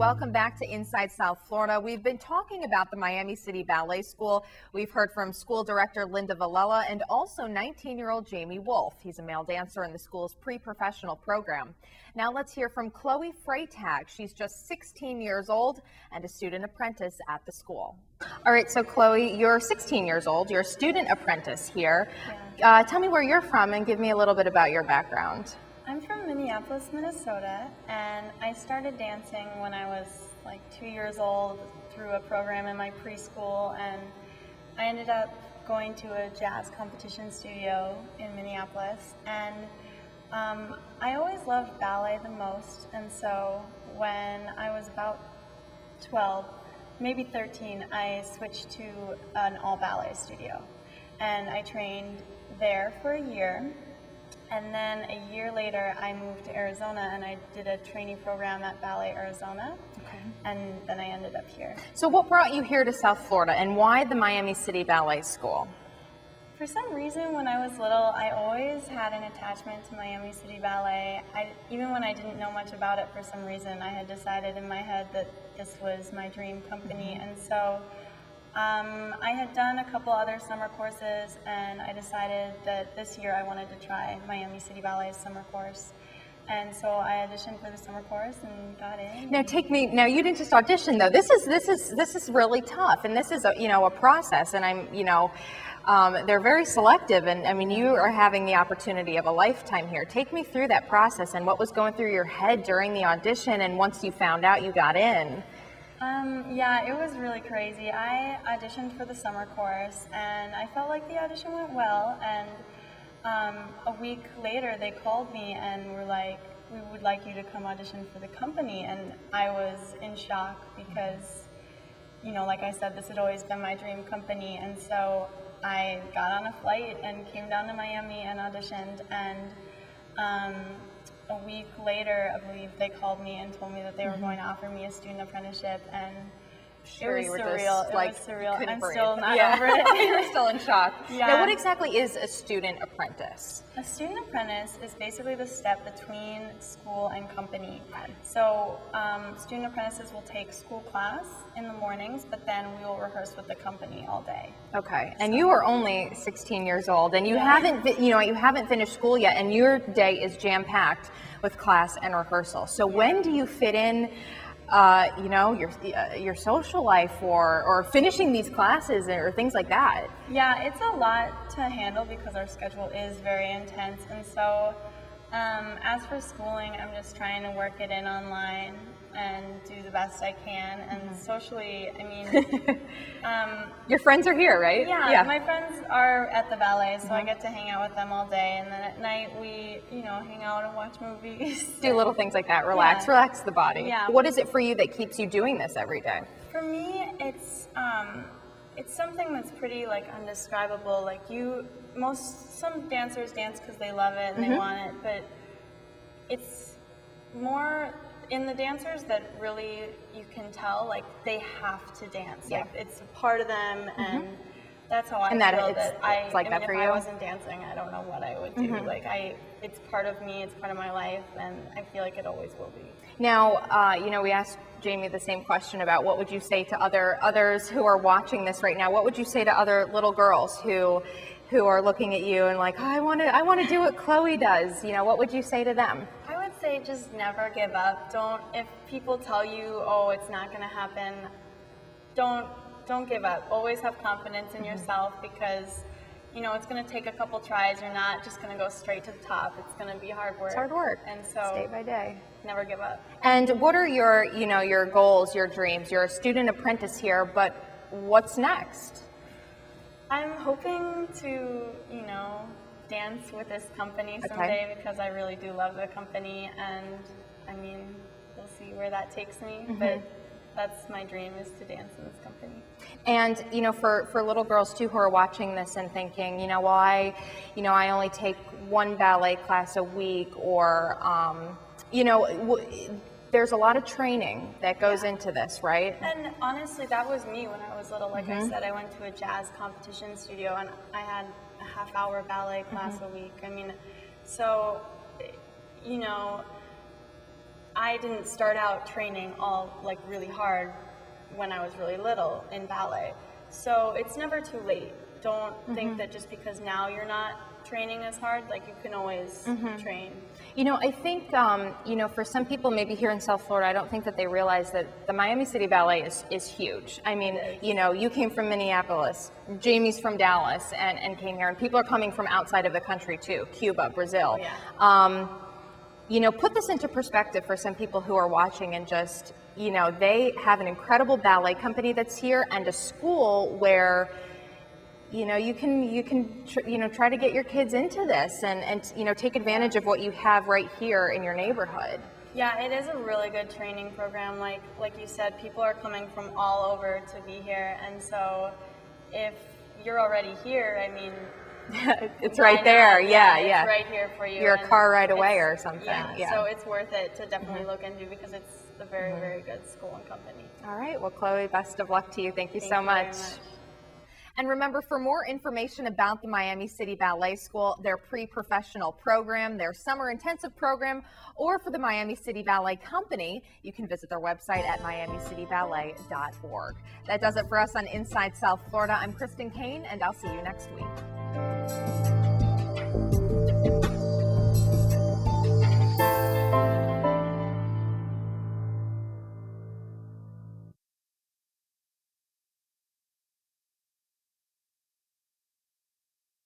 welcome back to Inside South Florida. We've been talking about the Miami City Ballet School. We've heard from school director Linda Villela and also 19-year-old Jamie Wolf. He's a male dancer in the school's pre-professional program. Now let's hear from Chloe Freytag. She's just 16 years old and a student apprentice at the school. All right, so Chloe, you're 16 years old. You're a student apprentice here. Yeah. Tell me where you're from and give me a little bit about your background. I'm from Minneapolis, Minnesota, and I started dancing when I was like 2 years old through a program in my preschool, and I ended up going to a jazz competition studio in Minneapolis, and I always loved ballet the most, and so when I was about 12, maybe 13, I switched to an all-ballet studio, and I trained there for a year. And then a year later, I moved to Arizona and I did a training program at Ballet, Arizona. Okay. And then I ended up here. So what brought you here to South Florida and why the Miami City Ballet School? For some reason, when I was little, I always had an attachment to Miami City Ballet. Even when I didn't know much about it, for some reason, I had decided in my head that this was my dream company. And so I had done a couple other summer courses, and I decided that this year I wanted to try Miami City Ballet's summer course. And so I auditioned for the summer course and got in. Now you didn't just audition though. This is really tough, and this is a process, and they're very selective, and I mean, you are having the opportunity of a lifetime here. Take me through that process and what was going through your head during the audition and once you found out you got in. Yeah, it was really crazy. I auditioned for the summer course, and I felt like the audition went well, and a week later they called me and were like, we would like you to come audition for the company, and I was in shock because, like I said, this had always been my dream company, and so I got on a flight and came down to Miami and auditioned, and a week later, I believe, they called me and told me that they were going to offer me a student apprenticeship, and it was surreal. It was surreal. I'm still not over it. You're still in shock. Yeah. Now, what exactly is a student apprentice? A student apprentice is basically the step between school and company. So student apprentices will take school class in the mornings, but then we will rehearse with the company all day. Okay, and you are only 16 years old, and you haven't finished school yet, and your day is jam-packed with class and rehearsal. So when do you fit in your social life or finishing these classes or things like that? Yeah, it's a lot to handle because our schedule is very intense, and so as for schooling, I'm just trying to work it in online and do the best I can, and socially, I mean, your friends are here, right? Yeah, my friends are at the ballet, so I get to hang out with them all day, and then at night we, hang out and watch movies. Do little things like that, relax the body. Yeah. What is it for you that keeps you doing this every day? For me, it's something that's pretty undescribable. Like some dancers dance because they love it and they want it, but it's more in the dancers that really you can tell they have to dance. Yeah. It's a part of them, and that's how I feel. It's like that for you. If I wasn't dancing, I don't know what I would do. It's part of me. It's part of my life, and I feel like it always will be. Now, we asked Jamie the same question about what would you say to others who are watching this right now. What would you say to other little girls who are looking at you and like, oh, I want to do what Chloe does? What would you say to them? I would say just never give up. If people tell you, oh, it's not going to happen, don't give up. Always have confidence in yourself, because it's going to take a couple tries. You're not just going to go straight to the top. It's going to be hard work. It's hard work. And so day by day. Never give up. And what are your goals, your dreams? You're a student apprentice here, but what's next? I'm hoping to, dance with this company someday, because I really do love the company, and I mean, we'll see where that takes me, but that's my dream, is to dance in this company. And for little girls too who are watching this and thinking, I only take one ballet class a week, or there's a lot of training that goes into this, right? And honestly, that was me when I was little. Like I said, I went to a jazz competition studio, and I had a half-hour ballet class a week. I mean, so I didn't start out training all like really hard when I was really little in ballet. So it's never too late. Don't think that just because now you're not training as hard, like you can always train. You know, I think, you know, for some people maybe here in South Florida, I don't think that they realize that the Miami City Ballet is huge. I mean, you know, you came from Minneapolis, Jamie's from Dallas and came here, and people are coming from outside of the country too, Cuba, Brazil. Oh, yeah. You know, put this into perspective for some people who are watching and just, you know, they have an incredible ballet company that's here and a school where, you know, you can you know, try to get your kids into this and you know, take advantage of what you have right here in your neighborhood. Yeah, it is a really good training program. Like you said, people are coming from all over to be here, and so if you're already here, I mean, it's right there. Yeah. It's right here for you. You're a car ride away or something. Yeah, so it's worth it to definitely look into because it's a very, very good school and company. All right. Well, Chloe, best of luck to you. Thank you so Thank you very much. much. And remember, for more information about the Miami City Ballet School, their pre-professional program, their summer intensive program, or for the Miami City Ballet Company, you can visit their website at miamicityballet.org. That does it for us on Inside South Florida. I'm Kristen Kane, and I'll see you next week.